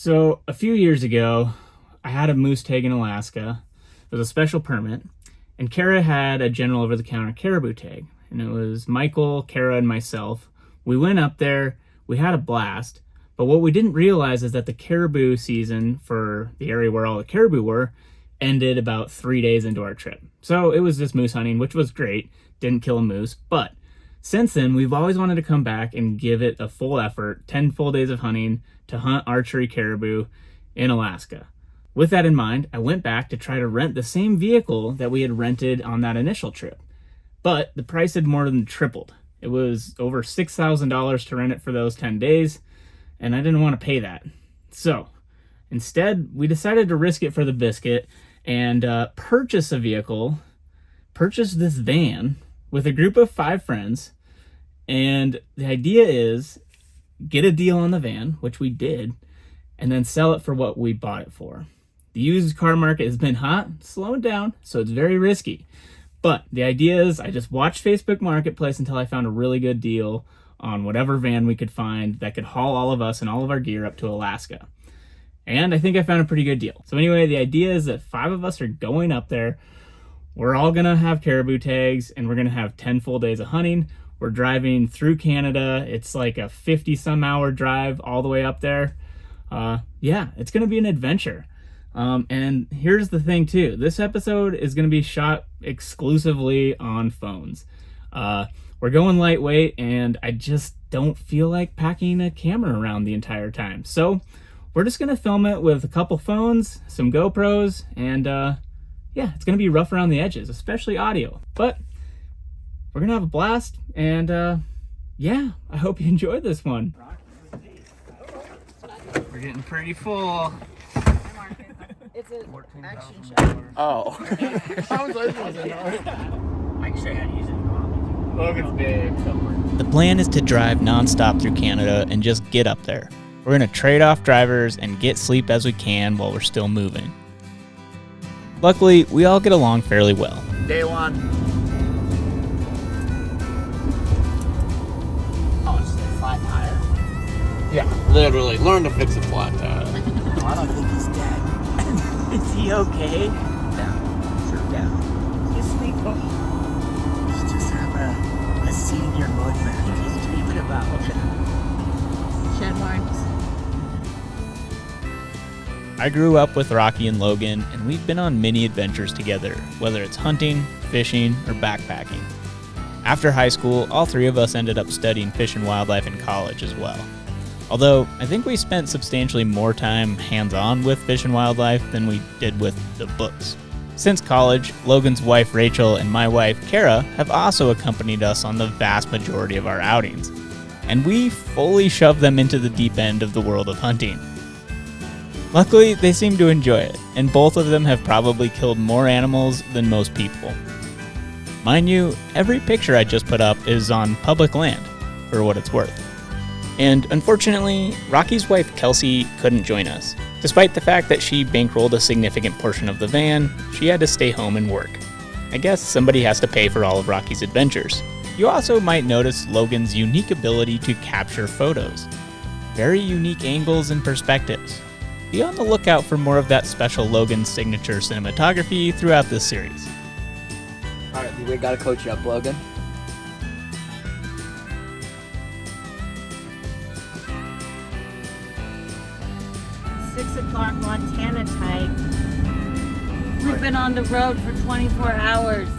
So a few years ago, I had a moose tag in Alaska. It was a special permit, and Kara had a general over-the-counter caribou tag. And it was Michael, Kara, and myself. We went up there, we had a blast, but what we didn't realize is that the caribou season for the area where all the caribou were ended about 3 days into our trip. So it was just moose hunting, which was great. Didn't kill a moose, but since then, we've always wanted to come back and give it a full effort, 10 full days of hunting to hunt archery caribou in Alaska. With that in mind, I went back to try to rent the same vehicle that we had rented on that initial trip. But the price had more than tripled. It was over $6,000 to rent it for those 10 days, and I didn't want to pay that. So instead, we decided to risk it for the biscuit and purchase this van with a group of 5 friends. And the idea is get a deal on the van, which we did, and then sell it for what we bought it for. The used car market has been hot, slowing down, so it's very risky. But the idea is I just watched Facebook Marketplace until I found a really good deal on whatever van we could find that could haul all of us and all of our gear up to Alaska. And I think I found a pretty good deal. So anyway, the idea is that 5 of us are going up there. We're all gonna have caribou tags, and we're gonna have 10 full days of hunting. We're driving through Canada. It's like a 50-some hour drive all the way up there. Yeah, it's gonna be an adventure. And here's the thing too. This episode is gonna be shot exclusively on phones. We're going lightweight, and I just don't feel like packing a camera around the entire time. So we're just gonna film it with a couple phones, some GoPros, and yeah, it's gonna be rough around the edges, especially audio. But we're gonna have a blast, and yeah, I hope you enjoyed this one. We're getting pretty full. It's an action shot. Oh. I was listening. I can show you how to use it. Logan's big. The plan is to drive nonstop through Canada and just get up there. We're gonna trade off drivers and get sleep as we can while we're still moving. Luckily, we all get along fairly well. Day 1. Oh, it's a flat tire? Yeah, literally. Learn to fix a flat tire. I don't think he's dead. Is he okay? Down. Sure down. He's sleeping. He's just have a senior mode man he's dreaming about. Shed marks. I grew up with Rocky and Logan, and we've been on many adventures together, whether it's hunting, fishing, or backpacking. After high school, all 3 of us ended up studying fish and wildlife in college as well. Although, I think we spent substantially more time hands-on with fish and wildlife than we did with the books. Since college, Logan's wife Rachel and my wife Kara have also accompanied us on the vast majority of our outings, and we fully shoved them into the deep end of the world of hunting. Luckily, they seem to enjoy it, and both of them have probably killed more animals than most people. Mind you, every picture I just put up is on public land, for what it's worth. And unfortunately, Rocky's wife Kelsey couldn't join us. Despite the fact that she bankrolled a significant portion of the van, she had to stay home and work. I guess somebody has to pay for all of Rocky's adventures. You also might notice Logan's unique ability to capture photos. Very unique angles and perspectives. Be on the lookout for more of that special Logan signature cinematography throughout this series. Alright, we gotta coach you up, Logan. O'clock Montana time. We've been on the road for 24 hours. For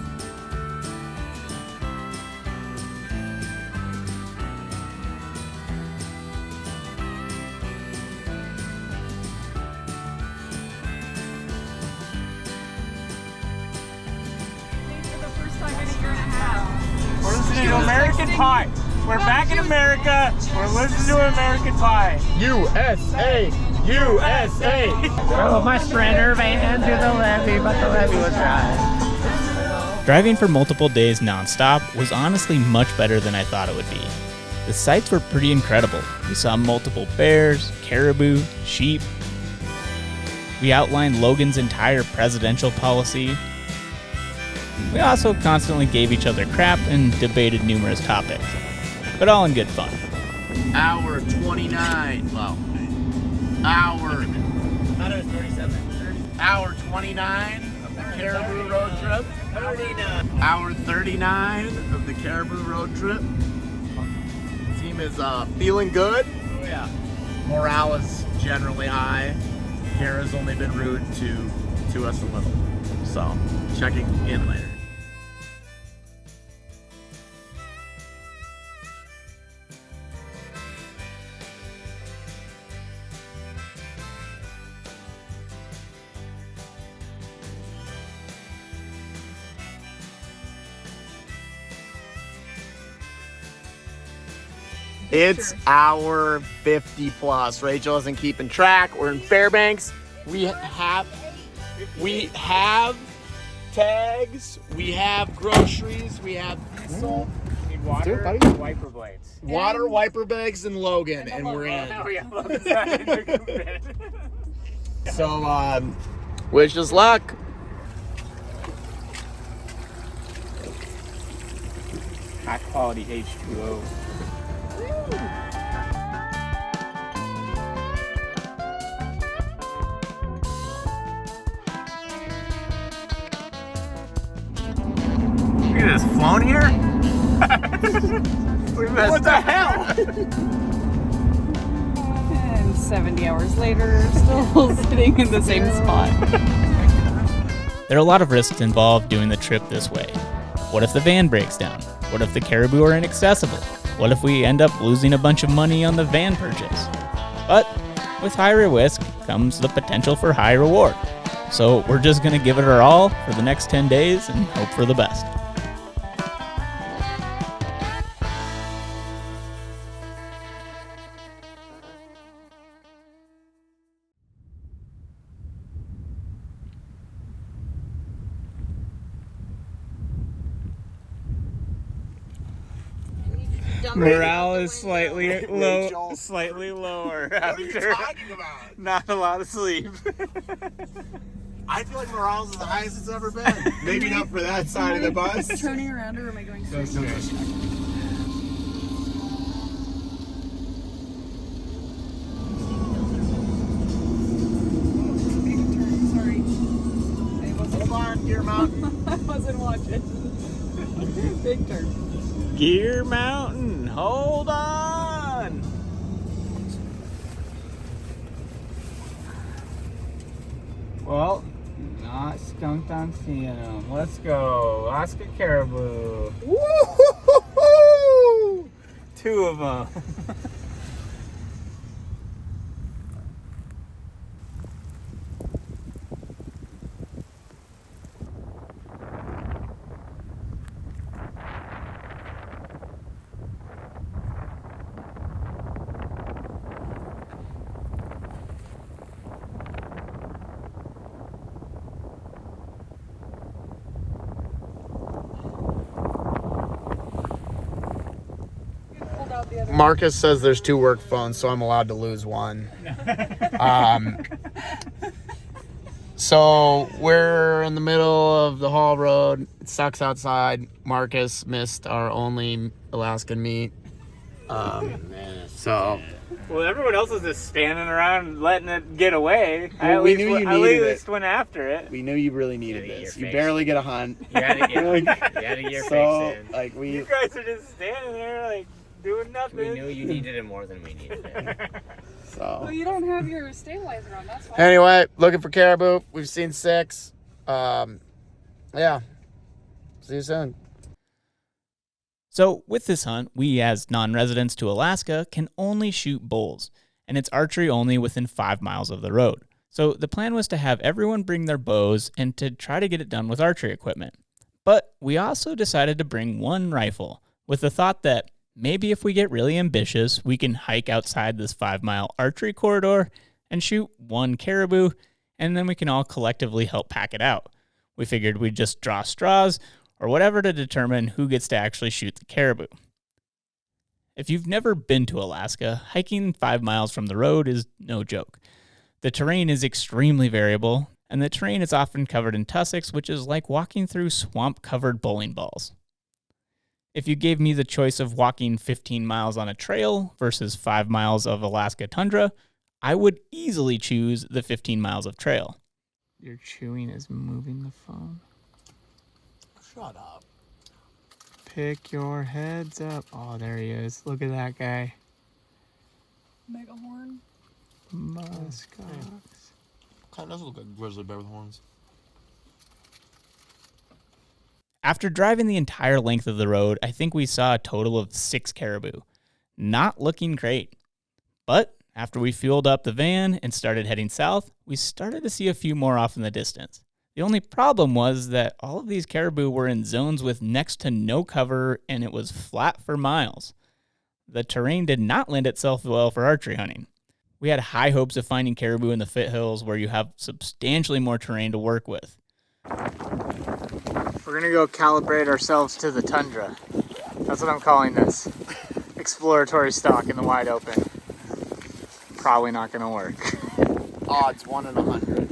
the first time in a year and a half. We're listening to American Pie. We're back in America. We're listening to American Pie. USA! USA! Drove my Sprinter van to the levee, but the levee was dry. Driving for multiple days nonstop was honestly much better than I thought it would be. The sights were pretty incredible. We saw multiple bears, caribou, sheep. We outlined Logan's entire presidential policy. We also constantly gave each other crap and debated numerous topics, but all in good fun. Hour 29. Well, hour Hour 29 of the Caribou road trip. 39. Hour 39 of the Caribou road trip. Team is feeling good. Oh yeah. Morale is generally high. Kara's only been rude to us a little. So, checking in later. It's hour 50 plus. Rachel isn't keeping track. We're in Fairbanks. We have tags. We have groceries. We have diesel. Need water, Dude, buddy. wiper blades. Water, wiper bags, and Logan, and we're in. Oh yeah, Logan's not in your bed. So, wish us luck. High quality H2O. Look at this, flown here? What the hell? And 70 hours later, still sitting in the same spot. There are a lot of risks involved doing the trip this way. What if the van breaks down? What if the Caribou are inaccessible? What if we end up losing a bunch of money on the van purchase? But with high risk comes the potential for high reward. So we're just going to give it our all for the next 10 days and hope for the best. Morale is slightly low, slightly lower after about? not a lot of sleep. I feel like morale's the highest it's ever been. Maybe not for that side of the bus. Turning around, or am I going straight? Sorry. Hold on, Gear Mountain. I wasn't watching. Big turn. Gear Mountain, hold on. Well, not skunked on seeing them. Let's go, Alaska Caribou. Woo-hoo-hoo-hoo! 2 of them. Marcus says there's 2 work phones, so I'm allowed to lose one. So we're in the middle of the haul road. It sucks outside. Marcus missed our only Alaskan meet. So Well, everyone else was just standing around letting it get away. Well, we knew you I needed at least it. went after it. we knew you really needed this. You face. barely get a hunt. You had to get your So fix in. like You guys are just standing there like doing nothing. We knew you needed it more than we needed it. so. Well, you don't have your stabilizer on, that's why. Anyway, looking for caribou. We've seen 6. Yeah. See you soon. So with this hunt, we as non-residents to Alaska can only shoot bulls, and it's archery only within 5 miles of the road. So the plan was to have everyone bring their bows and to try to get it done with archery equipment. But we also decided to bring 1 rifle with the thought that maybe if we get really ambitious, we can hike outside this 5-mile archery corridor and shoot 1 caribou, and then we can all collectively help pack it out. We figured we'd just draw straws or whatever to determine who gets to actually shoot the caribou. If you've never been to Alaska, hiking 5 miles from the road is no joke. The terrain is extremely variable, and the terrain is often covered in tussocks, which is like walking through swamp-covered bowling balls. If you gave me the choice of walking 15 miles on a trail versus 5 miles of Alaska tundra, I would easily choose the 15 miles of trail. Your chewing is moving the phone. Shut up. Pick your heads up. Oh, there he is. Look at that guy. Megahorn. Muskox. Kind of does look like a grizzly bear with horns. After driving the entire length of the road, I think we saw a total of 6 caribou. Not looking great. But after we fueled up the van and started heading south, we started to see a few more off in the distance. The only problem was that all of these caribou were in zones with next to no cover, and it was flat for miles. The terrain did not lend itself well for archery hunting. We had high hopes of finding caribou in the foothills where you have substantially more terrain to work with. We're gonna go calibrate ourselves to the tundra. That's what I'm calling this. Exploratory stalk in the wide open. Probably not gonna work. Odds 1 in 100.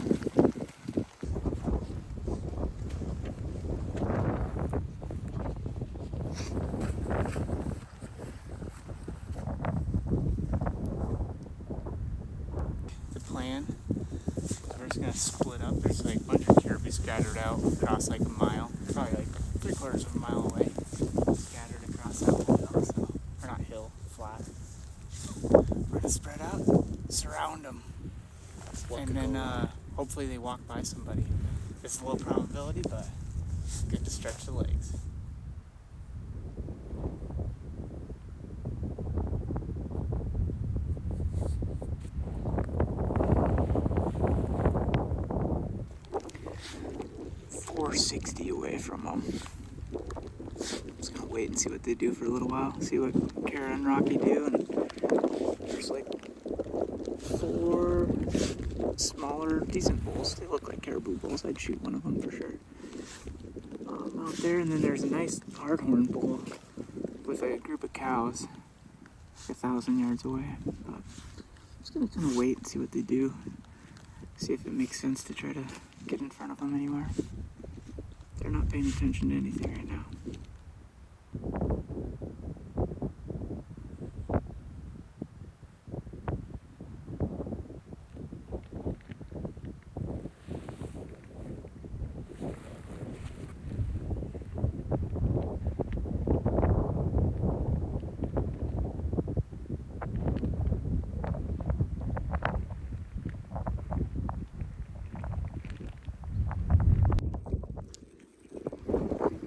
The plan, we're just gonna split up. There's like a bunch of caribou scattered out across like a mile. Probably like 3/4 of a mile away. Scattered across that whole hill, so, or not hill, flat. We're gonna spread out, surround them, and then hopefully they walk by somebody. It's a low probability, but good to stretch the legs. .460 away from them. I'm just gonna wait and see what they do for a little while. See what Kara and Rocky do. And there's like 4 smaller, decent bulls. They look like caribou bulls. I'd shoot one of them for sure. Out there, and then there's a nice hardhorn bull with a group of cows 1,000 yards away. But I'm just gonna kind of wait and see what they do. See if it makes sense to try to get in front of them anywhere. They're not paying attention to anything right now.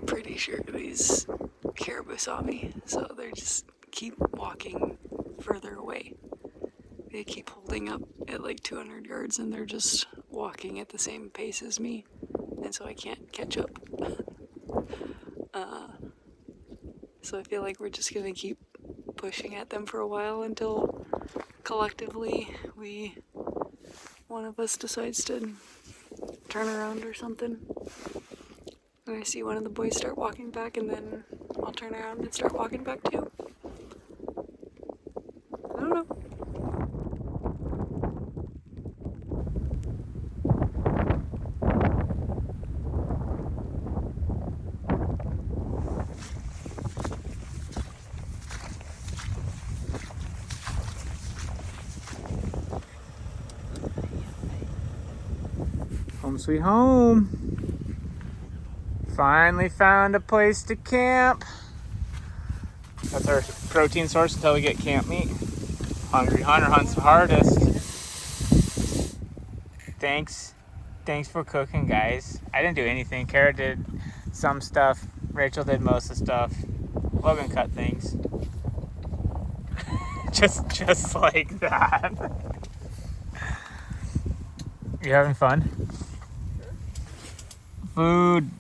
Pretty sure these caribou saw me, so they just keep walking further away. They keep holding up at like 200 yards and they're just walking at the same pace as me, and so I can't catch up. So I feel like we're just gonna keep pushing at them for a while until collectively one of us decides to turn around or something. And I see one of the boys start walking back, and then I'll turn around and start walking back too. I don't know. Home sweet home. Finally found a place to camp. That's our protein source until we get camp meat. Hungry hunter hunts the hardest. Thanks for cooking, guys. I didn't do anything. Kara did some stuff. Rachel did most of the stuff. Logan cut things. just like that. You having fun? Food